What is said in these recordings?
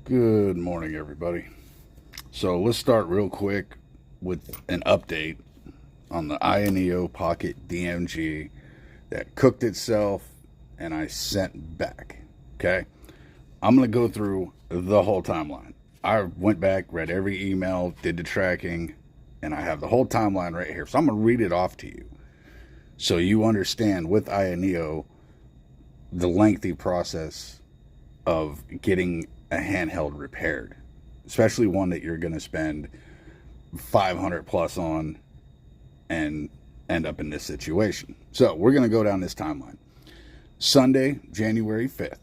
Good morning, everybody. So let's start real quick with an update on the Ayaneo Pocket DMG that cooked itself and I sent back. Okay, I'm going to go through the whole timeline. I went back, read every email, did the tracking, and I have the whole timeline right here. So I'm going to read it off to you so you understand with Ayaneo the lengthy process of getting a handheld repaired, especially one that you're going to spend 500 plus on and end up in this situation. So we're going to go down this timeline. Sunday, January 5th,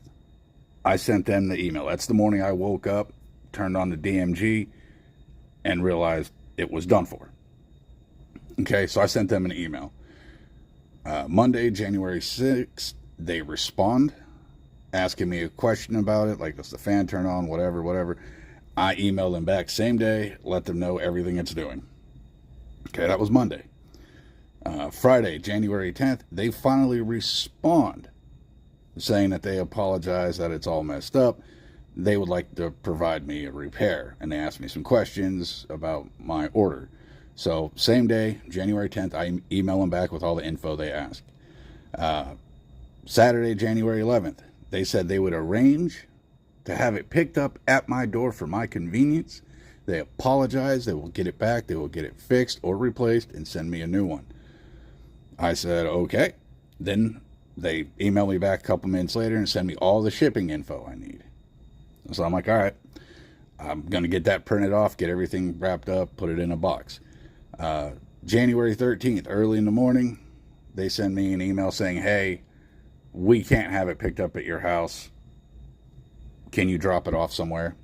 I sent them the email. That's the morning I woke up, turned on the DMG, and realized it was done for. Okay, so I sent them an email. Monday, January 6th, they respond, asking me a question about it, like, does the fan turn on, whatever. I emailed them back same day, let them know everything it's doing. Okay, that was Monday. Friday, January 10th, they finally respond, saying that they apologize, that it's all messed up. They would like to provide me a repair, and they asked me some questions about my order. So same day, January 10th, I email them back with all the info they asked. Saturday, January 11th, they said they would arrange to have it picked up at my door for my convenience. They apologize. They will get it back. They will get it fixed or replaced and send me a new one. I said, okay. Then they emailed me back a couple minutes later and send me all the shipping info I need. So I'm like, all right, I'm going to get that printed off, get everything wrapped up, put it in a box. January 13th, early in the morning, they send me an email saying, hey, we can't have it picked up at your house. Can you drop it off somewhere?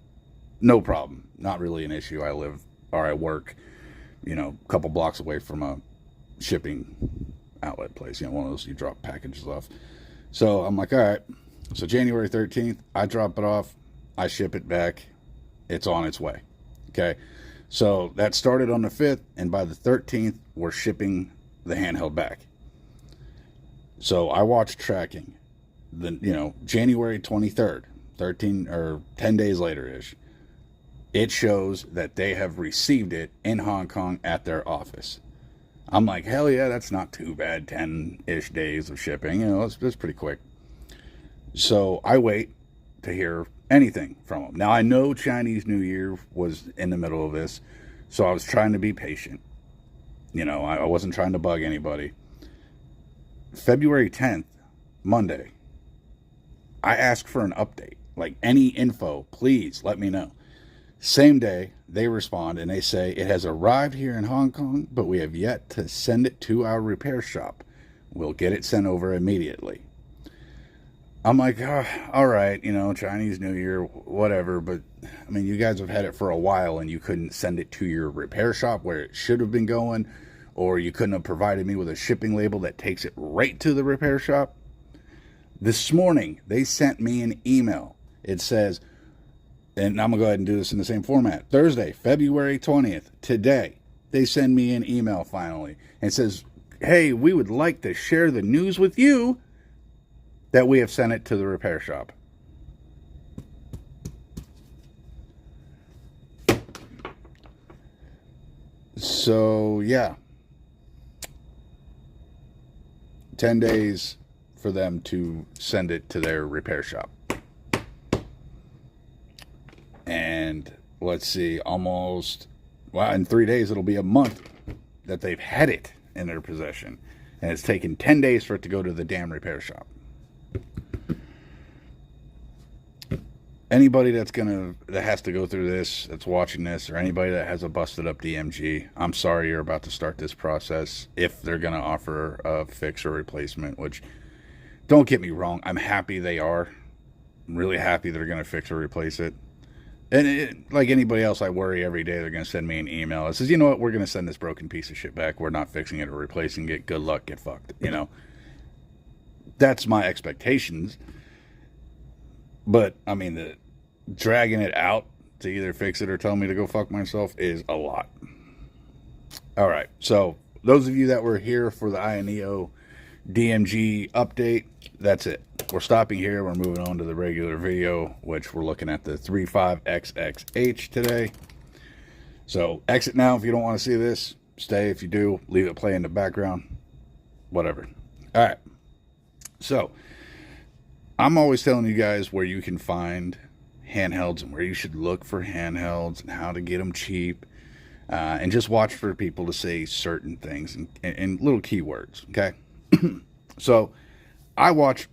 No problem. Not really an issue. I work, a couple blocks away from a shipping outlet place. One of those you drop packages off. So I'm like, all right. So January 13th, I drop it off. I ship it back. It's on its way. Okay. So that started on the 5th, and by the 13th, we're shipping the handheld back. So I watched tracking. January 23rd, 10 days later-ish, it shows that they have received it in Hong Kong at their office. I'm like, hell yeah, that's not too bad. 10-ish days of shipping. It's pretty quick. So I wait to hear anything from them. Now, I know Chinese New Year was in the middle of this, so I was trying to be patient. I wasn't trying to bug anybody. February 10th, Monday, I asked for an update. Like, any info, please let me know. Same day, they respond and they say, it has arrived here in Hong Kong, but we have yet to send it to our repair shop. We'll get it sent over immediately. I'm like, oh, all right, Chinese New Year, whatever. But, you guys have had it for a while and you couldn't send it to your repair shop where it should have been going, or you couldn't have provided me with a shipping label that takes it right to the repair shop. This morning, they sent me an email. It says, and I'm going to go ahead and do this in the same format. Thursday, February 20th, today, they send me an email finally. And it says, hey, we would like to share the news with you that we have sent it to the repair shop. So, yeah. 10 days for them to send it to their repair shop. And let's see, in 3 days, it'll be a month that they've had it in their possession. And it's taken 10 days for it to go to the damn repair shop. Anybody that has to go through this, that's watching this, or anybody that has a busted up DMG, I'm sorry you're about to start this process if they're going to offer a fix or replacement, which, don't get me wrong, I'm happy they are. I'm really happy they're going to fix or replace it. And like anybody else, I worry every day they're going to send me an email that says, you know what, we're going to send this broken piece of shit back. We're not fixing it or replacing it. Good luck, get fucked. That's my expectations. But, the dragging it out to either fix it or tell me to go fuck myself is a lot. All right, so those of you that were here for the Ayaneo DMG update. That's it. We're stopping here. We're moving on to the regular video, which we're looking at the 35XXH today. So exit now if you don't want to see this. Stay if you do. Leave it play in the background. Whatever. All right. So I'm always telling you guys where you can find handhelds and where you should look for handhelds and how to get them cheap. And just watch for people to say certain things and little keywords, okay? So I watch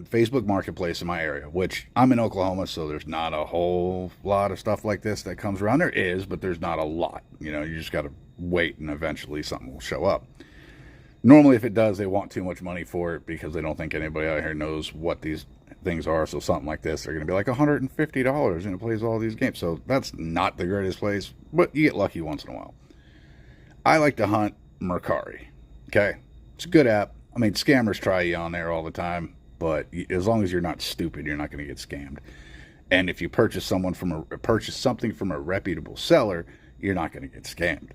Facebook Marketplace in my area, which I'm in Oklahoma, so there's not a whole lot of stuff like this that comes around. There is, but there's not a lot. You know, you just got to wait, and eventually something will show up. Normally, if it does, they want too much money for it because they don't think anybody out here knows what these things are. So something like this, they're going to be like $150 and it plays all these games. So that's not the greatest place, but you get lucky once in a while. I like to hunt Mercari. Okay, it's a good app. I mean, scammers try you on there all the time, but as long as you're not stupid, you're not going to get scammed. And if you purchase something from a reputable seller, you're not going to get scammed.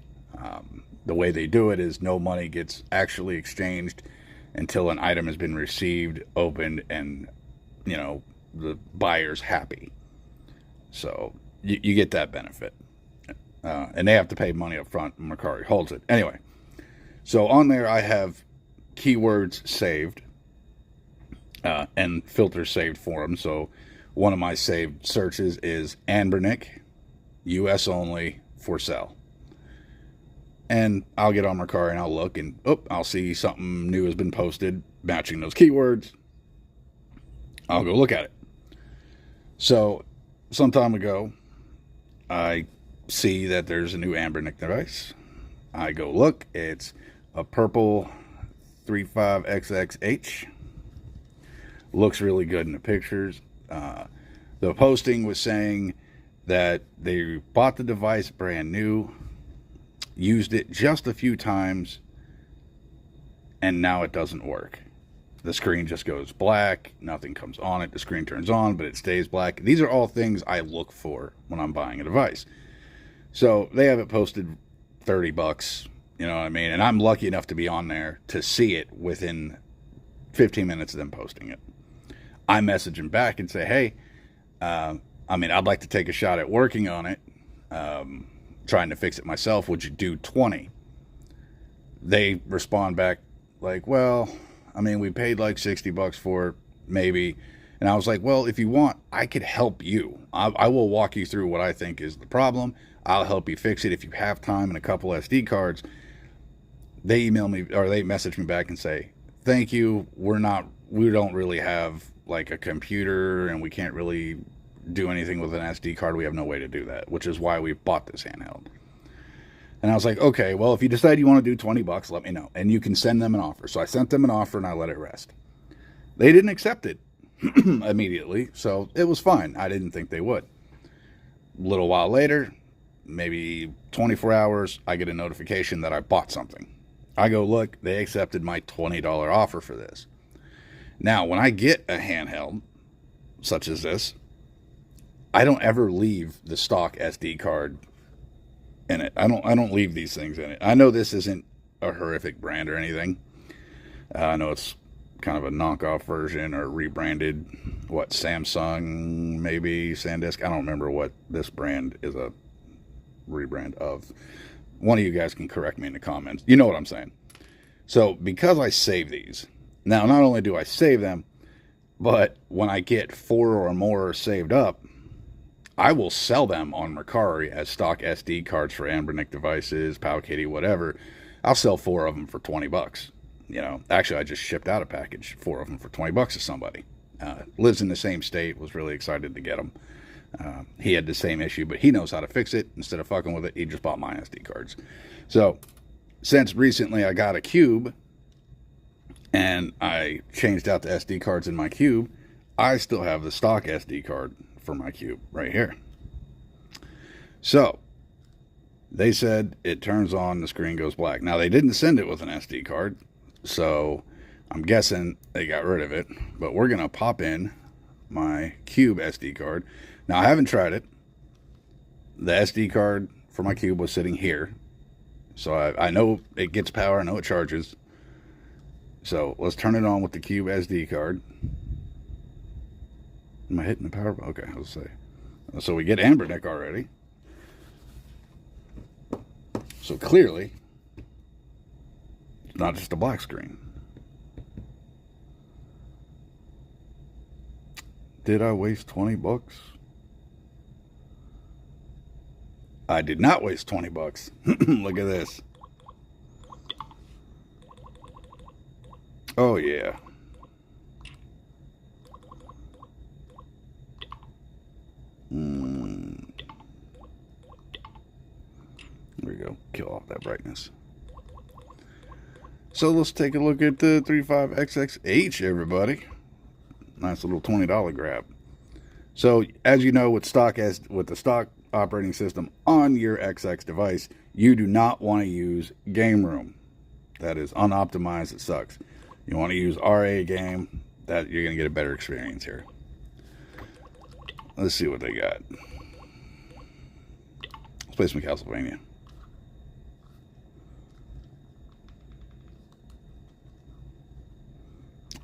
The way they do it is no money gets actually exchanged until an item has been received, opened, and you know the buyer's happy. So you get that benefit, and they have to pay money up front. Mercari holds it anyway. So on there, I have keywords saved and filters saved for them. So one of my saved searches is Anbernic, U.S. only, for sale. And I'll get on Mercari and I'll look and I'll see something new has been posted matching those keywords. I'll go look at it. So some time ago, I see that there's a new Anbernic device. I go look. It's a purple 35XXH. Looks really good in the pictures. The posting was saying that they bought the device brand new, used it just a few times, and now it doesn't work. The screen just goes black, nothing comes on it. The screen turns on, but it stays black. These are all things I look for when I'm buying a device. So they have it posted $30, you know what I mean? And I'm lucky enough to be on there to see it within 15 minutes of them posting it. I message them back and say, hey, I'd like to take a shot at working on it. Trying to fix it myself. Would you do 20? They respond back like, well, we paid like $60 for it, maybe. And I was like, well, if you want, I could help you. I will walk you through what I think is the problem. I'll help you fix it if you have time and a couple SD cards. They email me or they message me back and say, thank you. We don't really have like a computer and we can't really do anything with an SD card. We have no way to do that, which is why we bought this handheld. And I was like, okay, well, if you decide you want to do $20, let me know. And you can send them an offer. So I sent them an offer and I let it rest. They didn't accept it immediately, so it was fine. I didn't think they would. A little while later, maybe 24 hours, I get a notification that I bought something. I go look, they accepted my $20 offer for this. Now, when I get a handheld, such as this, I don't ever leave the stock SD card in it. I don't leave these things in it. I know this isn't a horrific brand or anything. I know it's kind of a knockoff version or rebranded, Samsung, maybe SanDisk. I don't remember what this brand is a rebrand of. One of you guys can correct me in the comments. You know what I'm saying. So because I save these, now not only do I save them, but when I get 4 or more saved up, I will sell them on Mercari as stock SD cards for Anbernic devices, Powkitty, whatever. I'll sell 4 of them for $20. You know, actually, I just shipped out a package, 4 of them for $20 to somebody. Lives in the same state, was really excited to get them. He had the same issue, but he knows how to fix it. Instead of fucking with it, he just bought my SD cards. So, since recently I got a Cube, and I changed out the SD cards in my Cube, I still have the stock SD card for my Cube right here. So they said it turns on, the screen goes black. Now they didn't send it with an SD card, so I'm guessing they got rid of it, but we're gonna pop in my Cube SD card. Now I haven't tried it. The SD card for my Cube was sitting here, so I know it gets power, I know it charges. So let's turn it on with the Cube SD card. Am I hitting the power? Okay, I'll say. So we get Anbernic already. So clearly, it's not just a black screen. Did I waste 20 bucks? I did not waste 20 bucks. Look at this. Oh, yeah. There we go. Kill off that brightness. So let's take a look at the 35XXH, everybody. Nice little $20 grab. So as you know, with the stock operating system on your XX device, you do not want to use Game Room. That is unoptimized. It sucks. You want to use RA Game. That you're going to get a better experience here. Let's see what they got. Let's play some Castlevania.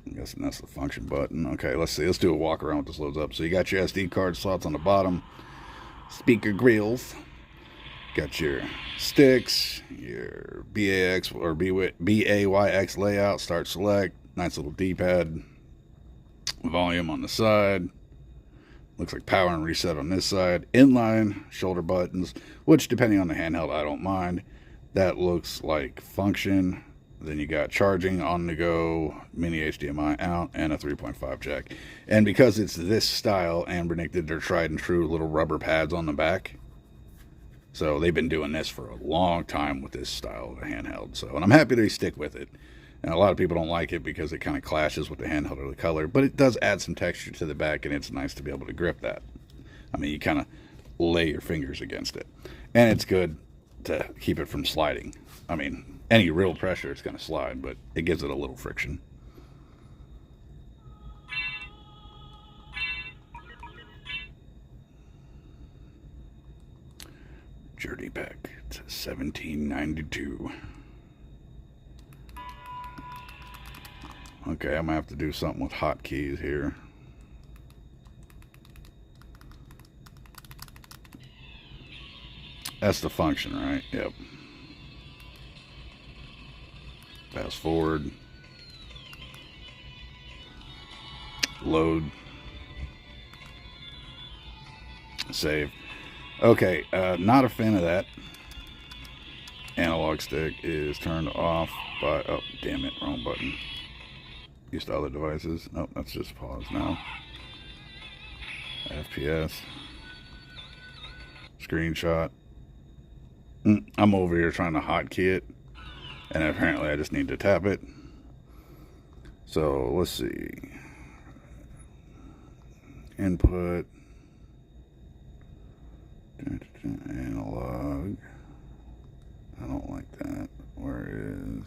I'm guessing that's the function button. Okay, let's see. Let's do a walk around with this loads up. So you got your SD card slots on the bottom, speaker grills, got your sticks, your BAX or BAYX layout, start select, nice little D-pad, volume on the side. Looks like power and reset on this side. Inline shoulder buttons, which depending on the handheld, I don't mind. That looks like function. Then you got charging on the go, mini HDMI out, and a 3.5 jack. And because it's this style, Anbernic did their tried and true little rubber pads on the back. So they've been doing this for a long time with this style of a handheld. So, and I'm happy they stick with it. And a lot of people don't like it because it kind of clashes with the handheld or the color, but it does add some texture to the back, and it's nice to be able to grip that. I mean, you kind of lay your fingers against it. And it's good to keep it from sliding. I mean, any real pressure, it's going to slide, but it gives it a little friction. Journey back to 1792. Okay, I'm going to have to do something with hotkeys here. That's the function, right? Yep. Fast forward. Load. Save. Okay, not a fan of that. Analog stick is turned off by... Oh, damn it, wrong button. Used to other devices. Nope, that's just pause now. FPS. Screenshot. I'm over here trying to hotkey it, and apparently I just need to tap it. So let's see. Input. Analog. I don't like that. Where is...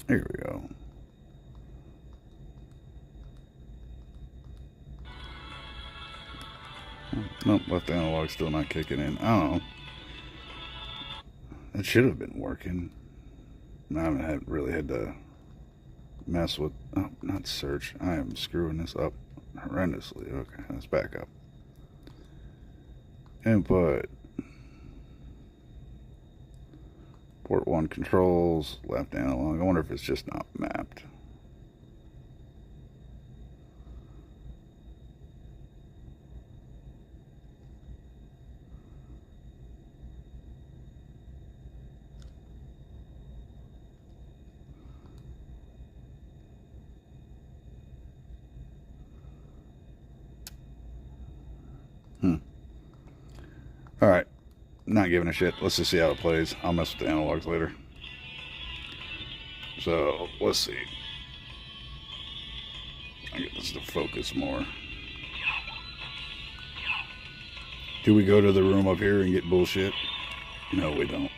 Here we go. Nope, left analog still not kicking in. I don't know. It should have been working. I haven't really had to mess with... Oh, not search. I am screwing this up horrendously. Okay, let's back up. Input. Port 1 controls, left analog. I wonder if it's just not mapped. Alright. Not giving a shit. Let's just see how it plays. I'll mess with the analogs later. So, let's see. I'll get this to focus more. Do we go to the room up here and get bullshit? No, we don't.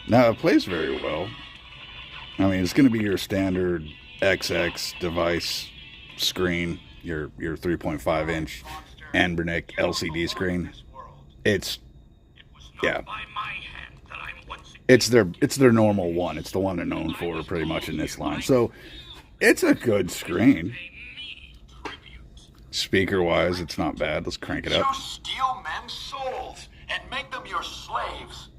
Now, it plays very well. I mean, it's going to be your standard XX device screen, your 3.5 inch Anbernic LCD screen. It's, yeah, it's their normal one. It's the one they're known for pretty much in this line. So it's a good screen. Speaker wise, it's not bad. Let's crank it up. You steal men's souls and make them your slaves.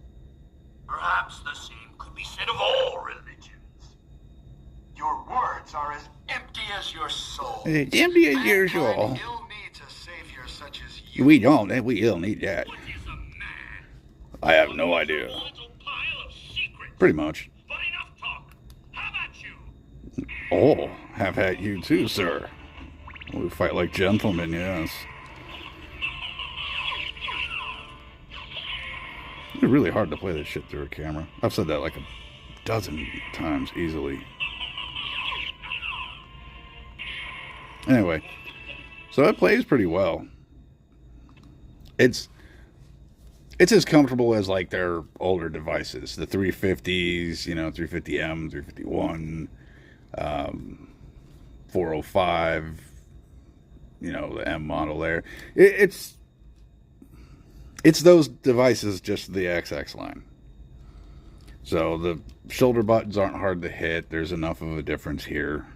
Perhaps the same could be said of all religions. Your words are as empty as your soul. It's empty as your soul. Ill needs a savior such as you. We don't. We ill need that. I have no idea. Pretty much. But enough talk. How about you? Oh, have had you too, sir. We fight like gentlemen, yes. It's really hard to play this shit through a camera. I've said that like a dozen times easily. Anyway, so it plays pretty well. It's as comfortable as like their older devices, the 350s, you know, 350M, 351, 405, you know, the M model there. It's those devices, just the XX line. So the shoulder buttons aren't hard to hit. There's enough of a difference here.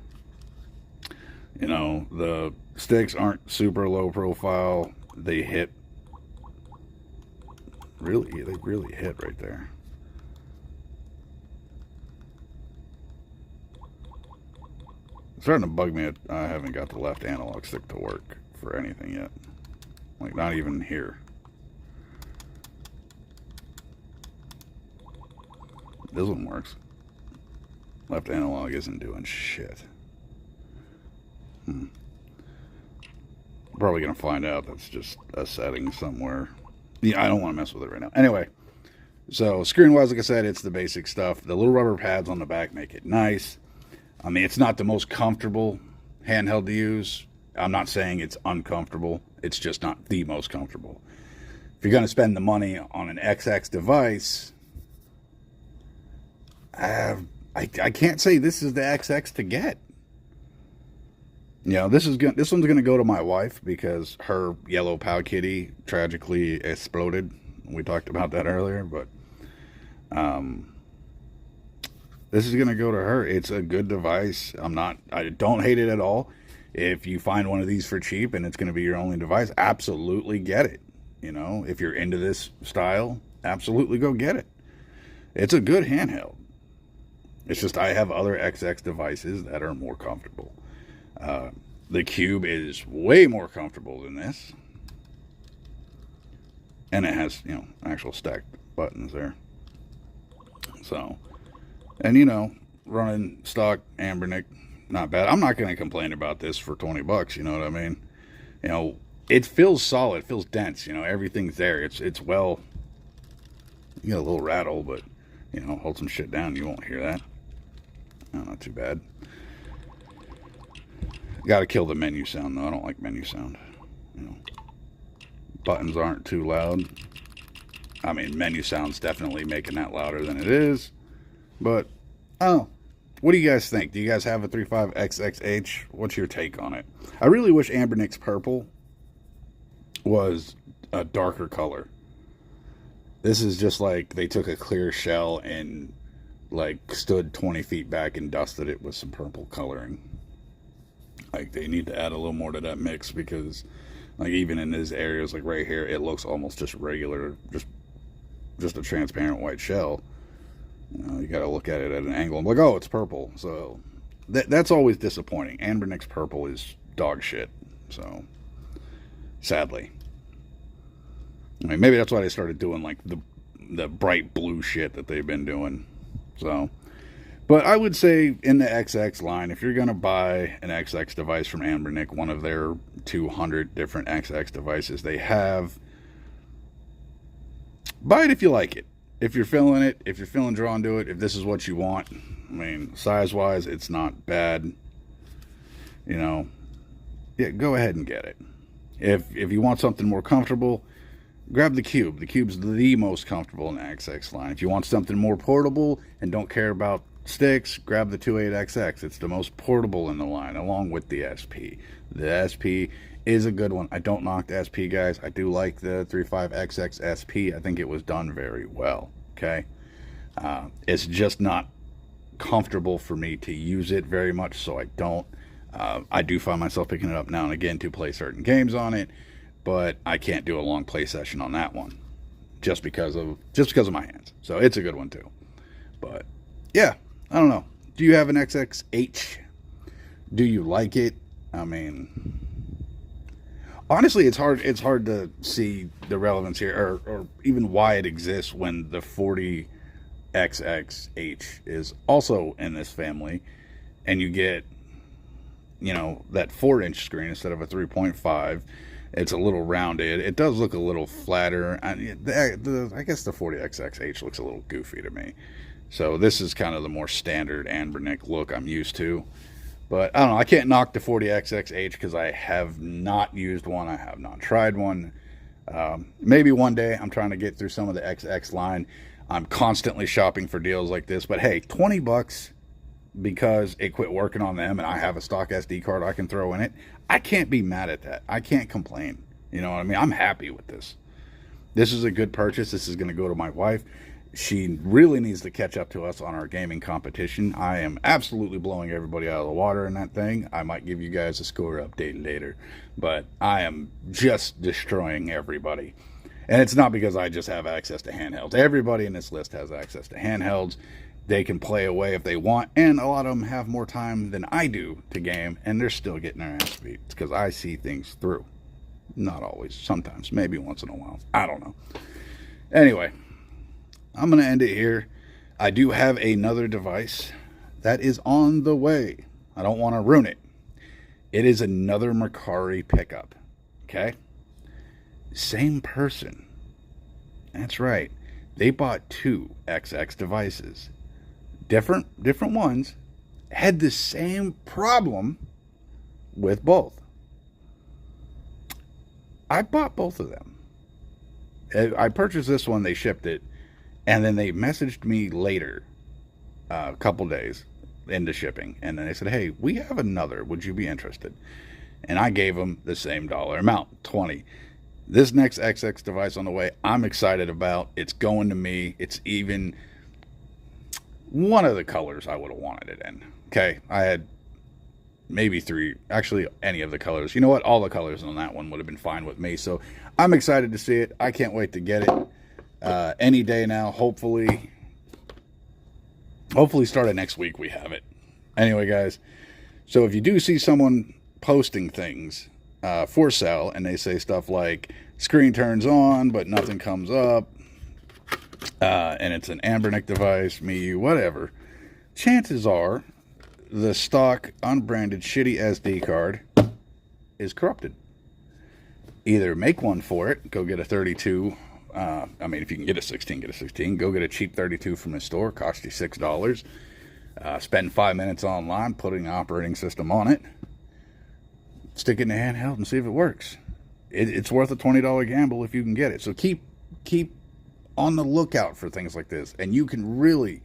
You know, the sticks aren't super low profile. They hit. They really hit right there. It's starting to bug me that I haven't got the left analog stick to work for anything yet. Like, not even here. This one works. Left analog isn't doing shit. Probably gonna find out that's just a setting somewhere. Yeah, I don't want to mess with it right now. Anyway, so screen wise, like I said, it's the basic stuff. The little rubber pads on the back make it nice. I mean, it's not the most comfortable handheld to use. I'm not saying it's uncomfortable. It's just not the most comfortable. If you're gonna spend the money on an XX device, I can't say this is the XX to get. You know, this one's gonna go to my wife because her yellow Pow Kitty tragically exploded. We talked about that earlier, but this is gonna go to her. It's a good device. I don't hate it at all. If you find one of these for cheap and it's gonna be your only device, absolutely get it. You know, if you're into this style, absolutely go get it. It's a good handheld. It's just I have other XX devices that are more comfortable. The Cube is way more comfortable than this. And it has, you know, actual stacked buttons there. So, and you know, running stock Anbernic, not bad. I'm not going to complain about this for 20 bucks, you know what I mean? You know, it feels solid, it feels dense, you know, everything's there. It's well, you got a little rattle, but, you know, hold some shit down, you won't hear that. No, not too bad. Got to kill the menu sound, though. I don't like menu sound. You know, buttons aren't too loud. I mean, menu sound's definitely making that louder than it is. But, oh, what do you guys think? Do you guys have a 35XXH? What's your take on it? I really wish Anbernic's purple was a darker color. This is just like they took a clear shell and like stood 20 feet back and dusted it with some purple coloring. Like, they need to add a little more to that mix because, like, even in these areas, like right here, it looks almost just regular, just a transparent white shell. You know, you got to look at it at an angle and be like, oh, it's purple. So that's always disappointing. Anbernic's purple is dog shit. So, sadly. I mean, maybe that's why they started doing, like, the bright blue shit that they've been doing. So, but I would say in the XX line, if you're going to buy an XX device from Anbernic, one of their 200 different XX devices they have, buy it if you like it. If you're feeling it, if you're feeling drawn to it, if this is what you want. I mean, size-wise, it's not bad. You know, yeah, go ahead and get it. If you want something more comfortable, grab the Cube. The Cube's the most comfortable in the XX line. If you want something more portable and don't care about sticks, grab the 28XX. It's the most portable in the line, along with the SP. The SP is a good one. I don't knock the SP, guys. I do like the 35XX SP. I think it was done very well, okay? It's just not comfortable for me to use it very much, so I don't. I do find myself picking it up now and again to play certain games on it, but I can't do a long play session on that one just because of my hands. So it's a good one too. But yeah, I don't know. Do you have an XXH? Do you like it? I mean, honestly, it's hard to see the relevance here, or even why it exists when the 40XXH is also in this family, and you get, you know, that 4-inch screen instead of a 3.5. It's a little rounded. It does look a little flatter. I guess the 40XXH looks a little goofy to me. So this is kind of the more standard Anbernic look I'm used to. But I don't know. I can't knock the 40XXH because I have not used one. I have not tried one. Maybe one day. I'm trying to get through some of the XX line. I'm constantly shopping for deals like this. But hey, 20 bucks because it quit working on them and I have a stock SD card I can throw in it. I can't be mad at that. I can't complain. You know what I mean? I'm happy with this. This is a good purchase. This is going to go to my wife. She really needs to catch up to us on our gaming competition. I am absolutely blowing everybody out of the water in that thing. I might give you guys a score update later, but I am just destroying everybody. And it's not because I just have access to handhelds. Everybody in this list has access to handhelds. They can play away if they want, and a lot of them have more time than I do to game, and they're still getting their ass beat. It's because I see things through. Not always. Sometimes. Maybe once in a while. I don't know. Anyway, I'm going to end it here. I do have another device that is on the way. I don't want to ruin it. It is another Mercari pickup. Okay? Same person. That's right. They bought two XX devices. Different ones. Had the same problem with both. I bought both of them. I purchased this one. They shipped it. And then they messaged me later, a couple days into shipping. And then they said, hey, we have another. Would you be interested? And I gave them the same dollar amount, 20. This next XX device on the way, I'm excited about. It's going to me. It's even one of the colors I would have wanted it in. Okay, I had maybe three. Actually, any of the colors. You know what? All the colors on that one would have been fine with me. So I'm excited to see it. I can't wait to get it. Any day now, hopefully starting next week we have it. Anyway, guys, so if you do see someone posting things for sale and they say stuff like screen turns on but nothing comes up, and it's an Anbernic device, whatever, chances are the stock unbranded shitty SD card is corrupted. Either make one for it, go get a 32. I mean, if you can get a 16, get a 16. Go get a cheap 32 from the store. Cost you $6. Spend 5 minutes online, putting an operating system on it. Stick it in the handheld and see if it works. It's worth a $20 gamble if you can get it. So keep on the lookout for things like this. And you can really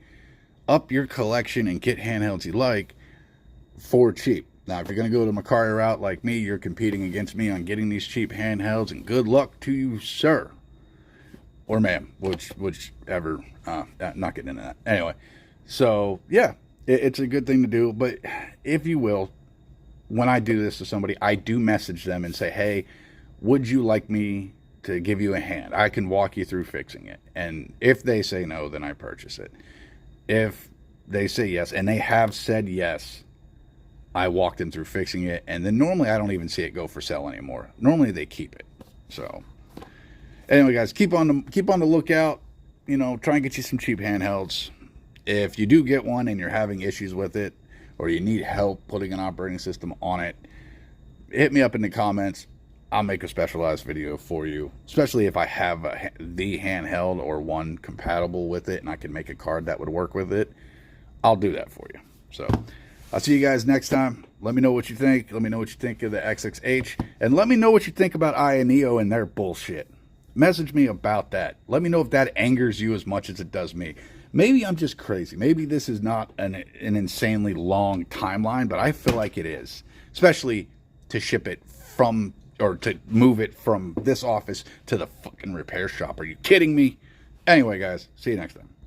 up your collection and get handhelds you like for cheap. Now, if you're going to go the Mercari route like me, you're competing against me on getting these cheap handhelds. And good luck to you, sir. Or ma'am, whichever, not getting into that. Anyway, so, yeah, it's a good thing to do. But if you will, when I do this to somebody, I do message them and say, hey, would you like me to give you a hand? I can walk you through fixing it. And if they say no, then I purchase it. If they say yes, and they have said yes, I walk them through fixing it. And then normally I don't even see it go for sale anymore. Normally they keep it. So anyway, guys, keep on the lookout. You know, try and get you some cheap handhelds. If you do get one and you're having issues with it, or you need help putting an operating system on it, hit me up in the comments. I'll make a specialized video for you, especially if I have the handheld or one compatible with it and I can make a card that would work with it. I'll do that for you. So I'll see you guys next time. Let me know what you think. Let me know what you think of the XXH. And let me know what you think about Ayaneo and their bullshit. Message me about that. Let me know if that angers you as much as it does me. Maybe I'm just crazy. Maybe this is not an insanely long timeline, but I feel like it is. Especially to ship it from, or to move it from this office to the fucking repair shop. Are you kidding me? Anyway, guys, see you next time.